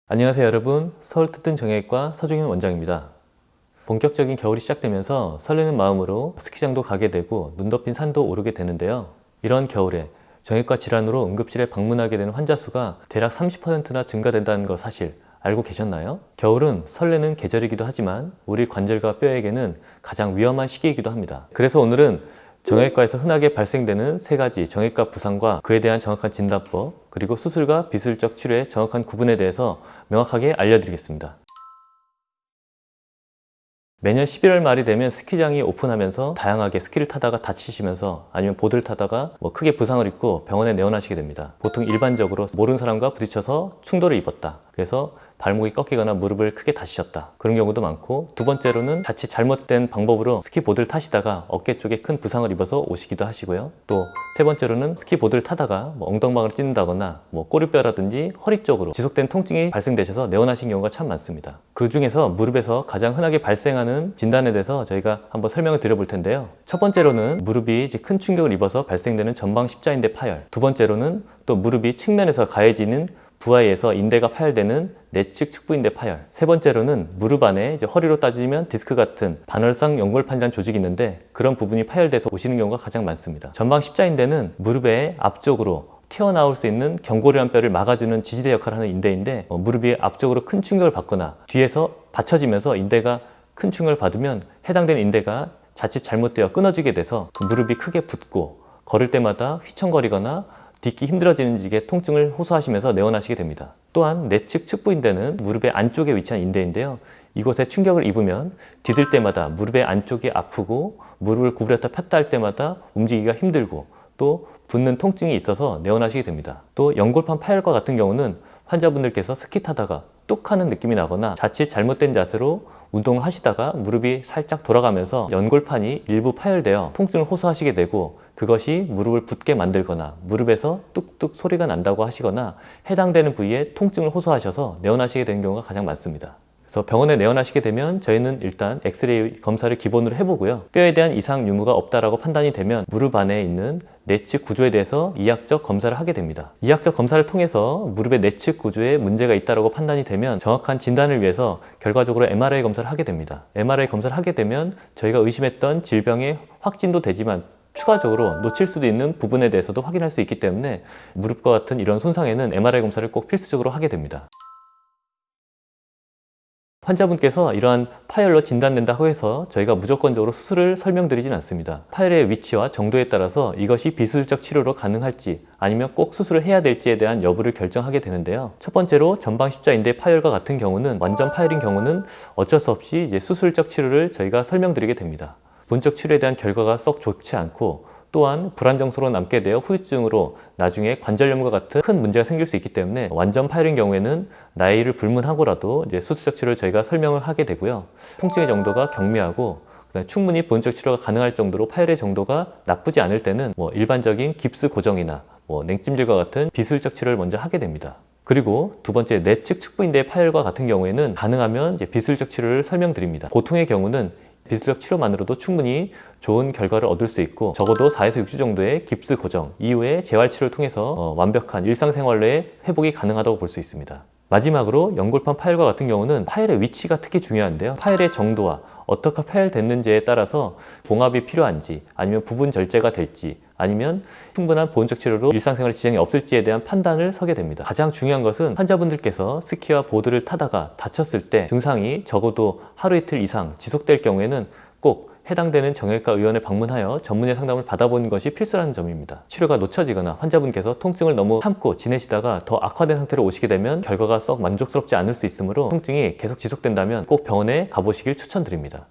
안녕하세요 여러분, 서울특등 정형외과 서종현 원장입니다. 본격적인 겨울이 시작되면서 설레는 마음으로 스키장도 가게 되고 눈 덮인 산도 오르게 되는데요. 이런 겨울에 정형외과 질환으로 응급실에 방문하게 되는 환자 수가 대략 30%나 증가된다는 거 사실 알고 계셨나요? 겨울은 설레는 계절이기도 하지만 우리 관절과 뼈에게는 가장 위험한 시기이기도 합니다. 그래서 오늘은 정형외과에서 흔하게 발생되는 세 가지 정형외과 부상과 그에 대한 정확한 진단법, 그리고 수술과 비수술적 치료의 정확한 구분에 대해서 명확하게 알려드리겠습니다. 매년 11월 말이 되면 스키장이 오픈하면서 다양하게 스키를 타다가 다치시면서 아니면 보드를 타다가 크게 부상을 입고 병원에 내원하시게 됩니다. 보통 일반적으로 모르는 사람과 부딪혀서 충돌을 입었다. 그래서 발목이 꺾이거나 무릎을 크게 다치셨다. 그런 경우도 많고, 두 번째로는 자칫 잘못된 방법으로 스키보드를 타시다가 어깨 쪽에 큰 부상을 입어서 오시기도 하시고요. 또 세 번째로는 스키보드를 타다가 엉덩방을 찢는다거나 꼬리뼈라든지 허리 쪽으로 지속된 통증이 발생되셔서 내원하신 경우가 참 많습니다. 그 중에서 무릎에서 가장 흔하게 발생하는 진단에 대해서 저희가 한번 설명을 드려볼 텐데요. 첫 번째로는 무릎이 큰 충격을 입어서 발생되는 전방 십자인대 파열, 두 번째로는 또 무릎이 측면에서 가해지는 부하에 의해서 인대가 파열되는 내측 측부인대 파열, 세 번째로는 무릎 안에 허리로 따지면 디스크 같은 반월상 연골판장 조직이 있는데 그런 부분이 파열돼서 오시는 경우가 가장 많습니다. 전방 십자인대는 무릎의 앞쪽으로 튀어나올 수 있는 경고리란 뼈를 막아주는 지지대 역할을 하는 인대인데, 무릎이 앞쪽으로 큰 충격을 받거나 뒤에서 받쳐지면서 인대가 큰 충격을 받으면 해당되는 인대가 자칫 잘못되어 끊어지게 돼서 그 무릎이 크게 붓고 걸을 때마다 휘청거리거나 딛기 힘들어지는 지게 통증을 호소하시면서 내원하시게 됩니다. 또한 내측 측부인대는 무릎의 안쪽에 위치한 인대인데요. 이곳에 충격을 입으면 디딜 때마다 무릎의 안쪽이 아프고 무릎을 구부렸다 폈다 할 때마다 움직이기가 힘들고 또 붓는 통증이 있어서 내원하시게 됩니다. 또 연골판 파열과 같은 경우는 환자분들께서 스키 타다가 뚝 하는 느낌이 나거나 자칫 잘못된 자세로 운동을 하시다가 무릎이 살짝 돌아가면서 연골판이 일부 파열되어 통증을 호소하시게 되고, 그것이 무릎을 붓게 만들거나 무릎에서 뚝뚝 소리가 난다고 하시거나 해당되는 부위에 통증을 호소하셔서 내원하시게 되는 경우가 가장 많습니다. 그래서 병원에 내원하시게 되면 저희는 일단 엑스레이 검사를 기본으로 해보고요. 뼈에 대한 이상 유무가 없다라고 판단이 되면 무릎 안에 있는 내측 구조에 대해서 이학적 검사를 하게 됩니다. 이학적 검사를 통해서 무릎의 내측 구조에 문제가 있다라고 판단이 되면 정확한 진단을 위해서 결과적으로 MRI 검사를 하게 됩니다. MRI 검사를 하게 되면 저희가 의심했던 질병의 확진도 되지만 추가적으로 놓칠 수도 있는 부분에 대해서도 확인할 수 있기 때문에 무릎과 같은 이런 손상에는 MRI 검사를 꼭 필수적으로 하게 됩니다. 환자분께서 이러한 파열로 진단된다고 해서 저희가 무조건적으로 수술을 설명드리진 않습니다. 파열의 위치와 정도에 따라서 이것이 비수술적 치료로 가능할지 아니면 꼭 수술을 해야 될지에 대한 여부를 결정하게 되는데요. 첫 번째로 전방 십자인대 파열과 같은 경우는, 완전 파열인 경우는 어쩔 수 없이 비수술적 치료를 저희가 설명드리게 됩니다. 본적 치료에 대한 결과가 썩 좋지 않고 또한 불안정서로 남게 되어 후유증으로 나중에 관절염과 같은 큰 문제가 생길 수 있기 때문에 완전 파열인 경우에는 나이를 불문하고라도 수술적 치료를 저희가 설명을 하게 되고요. 통증의 정도가 경미하고 충분히 본적 치료가 가능할 정도로 파열의 정도가 나쁘지 않을 때는 일반적인 깁스 고정이나 냉찜질과 같은 비수술적 치료를 먼저 하게 됩니다. 그리고 두 번째, 내측 측부인대의 파열과 같은 경우에는 가능하면 비수술적 치료를 설명드립니다. 보통의 경우는 비수술적 치료만으로도 충분히 좋은 결과를 얻을 수 있고, 적어도 4에서 6주 정도의 깁스 고정 이후에 재활치료를 통해서 완벽한 일상생활로의 회복이 가능하다고 볼 수 있습니다. 마지막으로 연골판 파열과 같은 경우는 파열의 위치가 특히 중요한데요. 파열의 정도와 어떻게 파열됐는지에 따라서 봉합이 필요한지 아니면 부분 절제가 될지 아니면 충분한 보온적 치료로 일상생활에 지장이 없을지에 대한 판단을 서게 됩니다. 가장 중요한 것은 환자분들께서 스키와 보드를 타다가 다쳤을 때 증상이 적어도 하루 이틀 이상 지속될 경우에는 꼭 해당되는 정형외과 의원에 방문하여 전문의 상담을 받아보는 것이 필수라는 점입니다. 치료가 놓쳐지거나 환자분께서 통증을 너무 참고 지내시다가 더 악화된 상태로 오시게 되면 결과가 썩 만족스럽지 않을 수 있으므로 통증이 계속 지속된다면 꼭 병원에 가보시길 추천드립니다.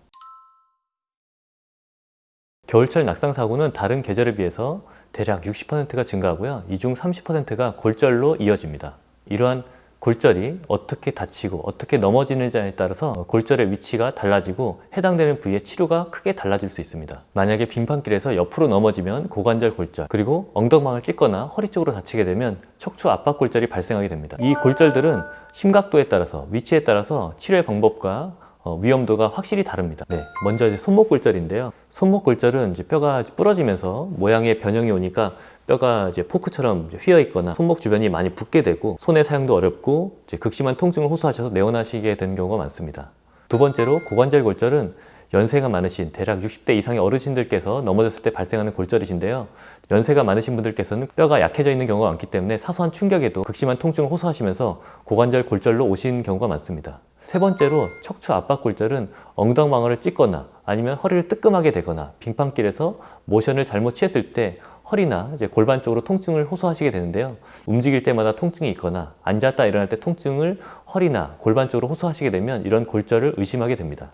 겨울철 낙상사고는 다른 계절에 비해서 대략 60%가 증가하고요. 이 중 30%가 골절로 이어집니다. 이러한 골절이 어떻게 다치고 어떻게 넘어지느냐에 따라서 골절의 위치가 달라지고 해당되는 부위의 치료가 크게 달라질 수 있습니다. 만약에 빙판길에서 옆으로 넘어지면 고관절 골절, 그리고 엉덩방을 찢거나 허리 쪽으로 다치게 되면 척추 압박 골절이 발생하게 됩니다. 이 골절들은 심각도에 따라서, 위치에 따라서 치료의 방법과 위험도가 확실히 다릅니다. 먼저 손목 골절인데요. 손목 골절은 뼈가 부러지면서 모양의 변형이 오니까 뼈가 이제 포크처럼 휘어 있거나 손목 주변이 많이 붓게 되고 손의 사용도 어렵고 이제 극심한 통증을 호소하셔서 내원하시게 되는 경우가 많습니다. 두 번째로 고관절 골절은 연세가 많으신 대략 60대 이상의 어르신들께서 넘어졌을 때 발생하는 골절이신데요. 연세가 많으신 분들께서는 뼈가 약해져 있는 경우가 많기 때문에 사소한 충격에도 극심한 통증을 호소하시면서 고관절 골절로 오신 경우가 많습니다. 세 번째로 척추 압박 골절은 엉덩방아를 찢거나 아니면 허리를 뜨끔하게 되거나 빙판길에서 모션을 잘못 취했을 때 허리나 이제 골반 쪽으로 통증을 호소하시게 되는데요. 움직일 때마다 통증이 있거나 앉았다 일어날 때 통증을 허리나 골반 쪽으로 호소하시게 되면 이런 골절을 의심하게 됩니다.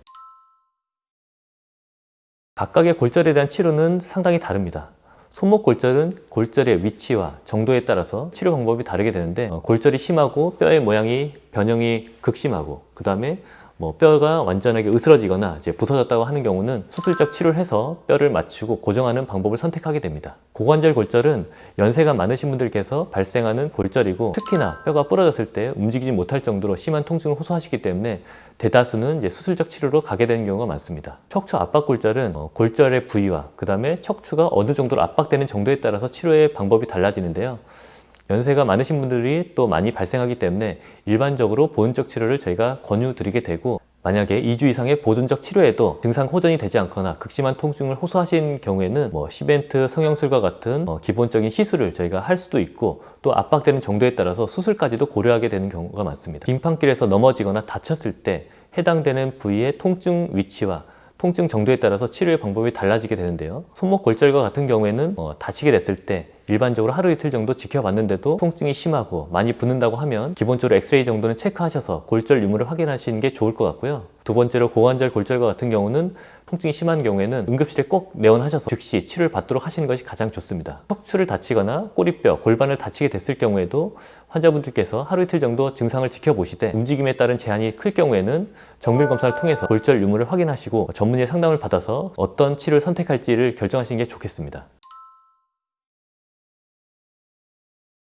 각각의 골절에 대한 치료는 상당히 다릅니다. 손목 골절은 골절의 위치와 정도에 따라서 치료 방법이 다르게 되는데 골절이 심하고 뼈의 모양이 변형이 극심하고 그 다음에 뼈가 완전하게 으스러지거나 이제 부서졌다고 하는 경우는 수술적 치료를 해서 뼈를 맞추고 고정하는 방법을 선택하게 됩니다. 고관절 골절은 연세가 많으신 분들께서 발생하는 골절이고 특히나 뼈가 부러졌을 때 움직이지 못할 정도로 심한 통증을 호소하시기 때문에 대다수는 이제 수술적 치료로 가게 되는 경우가 많습니다. 척추 압박 골절은 골절의 부위와 그 다음에 척추가 어느 정도로 압박되는 정도에 따라서 치료의 방법이 달라지는데요. 연세가 많으신 분들이 또 많이 발생하기 때문에 일반적으로 보존적 치료를 저희가 권유드리게 되고 만약에 2주 이상의 보존적 치료에도 증상 호전이 되지 않거나 극심한 통증을 호소하신 경우에는 시벤트, 성형술과 같은 기본적인 시술을 저희가 할 수도 있고 또 압박되는 정도에 따라서 수술까지도 고려하게 되는 경우가 많습니다. 빙판길에서 넘어지거나 다쳤을 때 해당되는 부위의 통증 위치와 통증 정도에 따라서 치료의 방법이 달라지게 되는데요. 손목 골절과 같은 경우에는 다치게 됐을 때 일반적으로 하루 이틀 정도 지켜봤는데도 통증이 심하고 많이 붓는다고 하면 기본적으로 엑스레이 정도는 체크하셔서 골절 유무를 확인하시는 게 좋을 것 같고요. 두 번째로 고관절 골절과 같은 경우는 통증이 심한 경우에는 응급실에 꼭 내원하셔서 즉시 치료를 받도록 하시는 것이 가장 좋습니다. 척추를 다치거나 꼬리뼈, 골반을 다치게 됐을 경우에도 환자분들께서 하루 이틀 정도 증상을 지켜보시되 움직임에 따른 제한이 클 경우에는 정밀 검사를 통해서 골절 유무를 확인하시고 전문의의 상담을 받아서 어떤 치료를 선택할지를 결정하시는 게 좋겠습니다.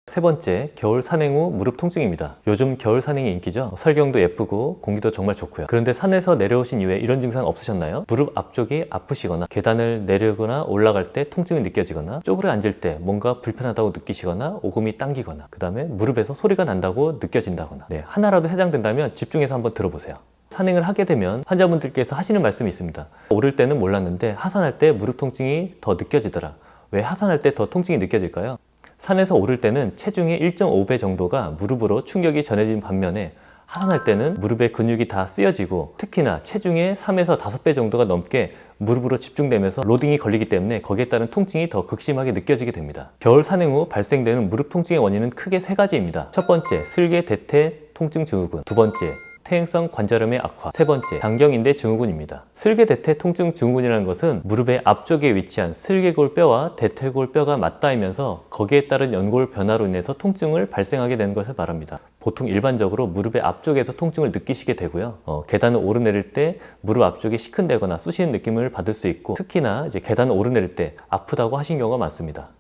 세 번째, 겨울 산행 후 무릎 통증입니다. 요즘 겨울 산행이 인기죠. 설경도 예쁘고 공기도 정말 좋고요. 그런데 산에서 내려오신 이후에 이런 증상 없으셨나요? 무릎 앞쪽이 아프시거나 계단을 내려거나 올라갈 때 통증이 느껴지거나 쪼그려 앉을 때 뭔가 불편하다고 느끼시거나 오금이 당기거나 그 다음에 무릎에서 소리가 난다고 느껴진다거나 하나라도 해당된다면 집중해서 한번 들어보세요. 산행을 하게 되면 환자분들께서 하시는 말씀이 있습니다. 오를 때는 몰랐는데 하산할 때 무릎 통증이 더 느껴지더라. 왜 하산할 때 더 통증이 느껴질까요? 산에서 오를 때는 체중의 1.5배 정도가 무릎으로 충격이 전해진 반면에 하산할 때는 무릎의 근육이 다 쓰여지고 특히나 체중의 3에서 5배 정도가 넘게 무릎으로 집중되면서 로딩이 걸리기 때문에 거기에 따른 통증이 더 극심하게 느껴지게 됩니다. 겨울 산행 후 발생되는 무릎 통증의 원인은 크게 세 가지입니다. 첫 번째, 슬개 대퇴 통증 증후군. 두 번째, 퇴행성 관절염의 악화. 세 번째, 장경인대 증후군입니다. 슬개대퇴 통증 증후군이라는 것은 무릎의 앞쪽에 위치한 슬개골 뼈와 대퇴골 뼈가 맞닿으면서 거기에 따른 연골 변화로 인해서 통증을 발생하게 되는 것을 말합니다. 보통 일반적으로 무릎의 앞쪽에서 통증을 느끼시게 되고요. 계단을 오르내릴 때 무릎 앞쪽이 시큰대거나 쑤시는 느낌을 받을 수 있고 특히나 이제 계단을 오르내릴 때 아프다고 하신 경우가 많습니다.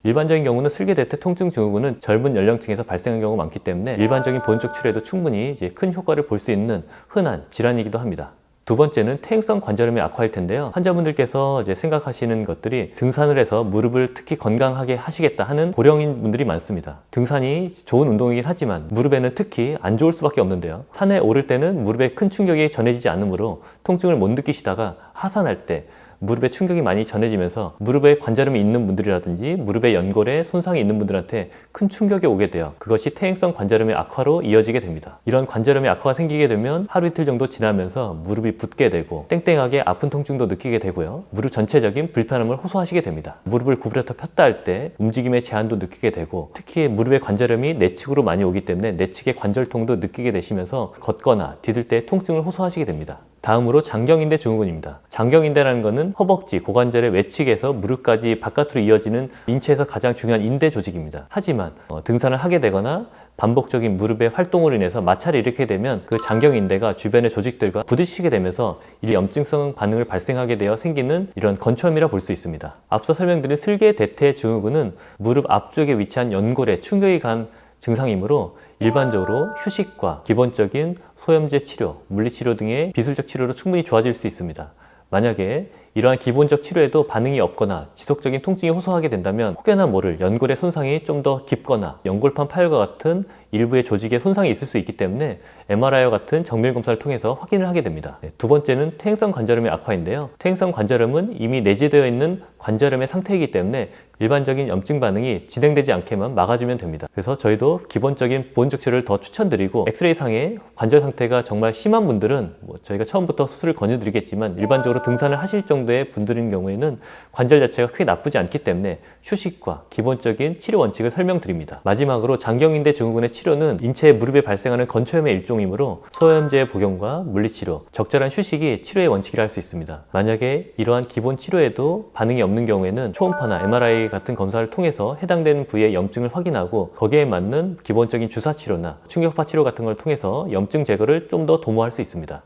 일반적인 경우는 슬개대퇴 통증 증후군은 젊은 연령층에서 발생하는 경우가 많기 때문에 일반적인 보존적 치료에도 충분히 이제 큰 효과를 볼 수 있는 흔한 질환이기도 합니다. 두 번째는 퇴행성 관절염의 악화일 텐데요. 환자분들께서 이제 생각하시는 것들이 등산을 해서 무릎을 특히 건강하게 하시겠다 하는 고령인 분들이 많습니다. 등산이 좋은 운동이긴 하지만 무릎에는 특히 안 좋을 수밖에 없는데요. 산에 오를 때는 무릎에 큰 충격이 전해지지 않으므로 통증을 못 느끼시다가 하산할 때 무릎에 충격이 많이 전해지면서 무릎에 관절염이 있는 분들이라든지 무릎의 연골에 손상이 있는 분들한테 큰 충격이 오게 돼요. 그것이 퇴행성 관절염의 악화로 이어지게 됩니다. 이런 관절염의 악화가 생기게 되면 하루 이틀 정도 지나면서 무릎이 붓게 되고 땡땡하게 아픈 통증도 느끼게 되고요. 무릎 전체적인 불편함을 호소하시게 됩니다. 무릎을 구부려서 폈다 할 때 움직임의 제한도 느끼게 되고 특히 무릎의 관절염이 내측으로 많이 오기 때문에 내측의 관절통도 느끼게 되시면서 걷거나 디딜 때 통증을 호소하시게 됩니다. 다음으로 장경인대 증후군입니다. 장경인대라는 것은 허벅지, 고관절의 외측에서 무릎까지 바깥으로 이어지는 인체에서 가장 중요한 인대 조직입니다. 하지만 등산을 하게 되거나 반복적인 무릎의 활동으로 인해서 마찰을 일으키게 되면 그 장경인대가 주변의 조직들과 부딪히게 되면서 이 염증성 반응을 발생하게 되어 생기는 이런 건초염이라 볼 수 있습니다. 앞서 설명드린 슬개대퇴 증후군은 무릎 앞쪽에 위치한 연골에 충격이 간 증상이므로 일반적으로 휴식과 기본적인 소염제 치료, 물리치료 등의 비술적 치료로 충분히 좋아질 수 있습니다. 만약에 이러한 기본적 치료에도 반응이 없거나 지속적인 통증이 호소하게 된다면 혹여나 모를 연골의 손상이 좀 더 깊거나 연골판 파열과 같은 일부의 조직에 손상이 있을 수 있기 때문에 MRI와 같은 정밀 검사를 통해서 확인을 하게 됩니다. 두 번째는 퇴행성 관절염의 악화인데요. 퇴행성 관절염은 이미 내재되어 있는 관절염의 상태이기 때문에 일반적인 염증 반응이 진행되지 않게만 막아주면 됩니다. 그래서 저희도 기본적인 보온적 치료를 더 추천드리고, 엑스레이 상에 관절 상태가 정말 심한 분들은 저희가 처음부터 수술을 권유드리겠지만 일반적으로 등산을 하실 정도의 분들인 경우에는 관절 자체가 크게 나쁘지 않기 때문에 휴식과 기본적인 치료 원칙을 설명드립니다. 마지막으로 장경인대 증후군의 치료는 인체의 무릎에 발생하는 건초염의 일종이므로 소염제 복용과 물리치료, 적절한 휴식이 치료의 원칙이라 할 수 있습니다. 만약에 이러한 기본 치료에도 반응이 없는 경우에는 초음파나 MRI 같은 검사를 통해서 해당되는 부위의 염증을 확인하고 거기에 맞는 기본적인 주사 치료나 충격파 치료 같은 걸 통해서 염증 제거를 좀 더 도모할 수 있습니다.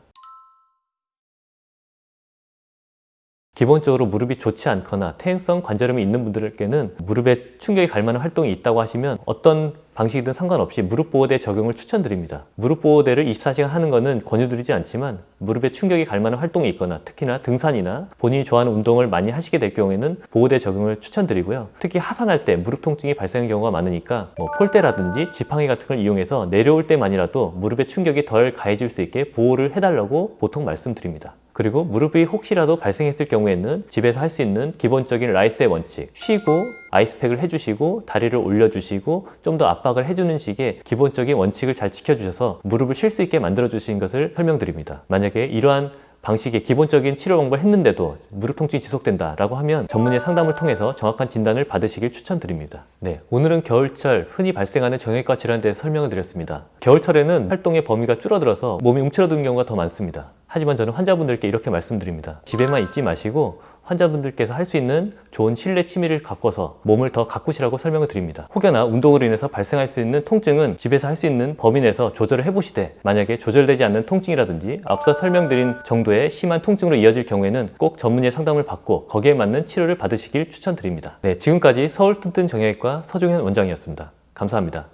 기본적으로 무릎이 좋지 않거나 퇴행성 관절염이 있는 분들께는 무릎에 충격이 갈 만한 활동이 있다고 하시면 어떤 방식이든 상관없이 무릎 보호대 적용을 추천드립니다. 무릎 보호대를 24시간 하는 것은 권유드리지 않지만 무릎에 충격이 갈 만한 활동이 있거나 특히나 등산이나 본인이 좋아하는 운동을 많이 하시게 될 경우에는 보호대 적용을 추천드리고요. 특히 하산할 때 무릎 통증이 발생하는 경우가 많으니까 폴대라든지 지팡이 같은 걸 이용해서 내려올 때만이라도 무릎에 충격이 덜 가해질 수 있게 보호를 해달라고 보통 말씀드립니다. 그리고 무릎이 혹시라도 발생했을 경우에는 집에서 할 수 있는 기본적인 라이스의 원칙, 쉬고 아이스팩을 해주시고 다리를 올려주시고 좀 더 압박을 해주는 식의 기본적인 원칙을 잘 지켜주셔서 무릎을 쉴 수 있게 만들어주시는 것을 설명드립니다. 만약에 이러한 방식의 기본적인 치료 방법을 했는데도 무릎 통증이 지속된다라고 하면 전문의 상담을 통해서 정확한 진단을 받으시길 추천드립니다. 네, 오늘은 겨울철 흔히 발생하는 정형외과 질환에 대해서 설명을 드렸습니다. 겨울철에는 활동의 범위가 줄어들어서 몸이 움츠러드는 경우가 더 많습니다. 하지만 저는 환자분들께 이렇게 말씀드립니다. 집에만 있지 마시고 환자분들께서 할 수 있는 좋은 실내 취미를 갖고서 몸을 더 가꾸시라고 설명을 드립니다. 혹여나 운동으로 인해서 발생할 수 있는 통증은 집에서 할 수 있는 범위 내에서 조절을 해보시되, 만약에 조절되지 않는 통증이라든지 앞서 설명드린 정도의 심한 통증으로 이어질 경우에는 꼭 전문의의 상담을 받고 거기에 맞는 치료를 받으시길 추천드립니다. 네, 지금까지 서울 튼튼 정형외과 서종현 원장이었습니다. 감사합니다.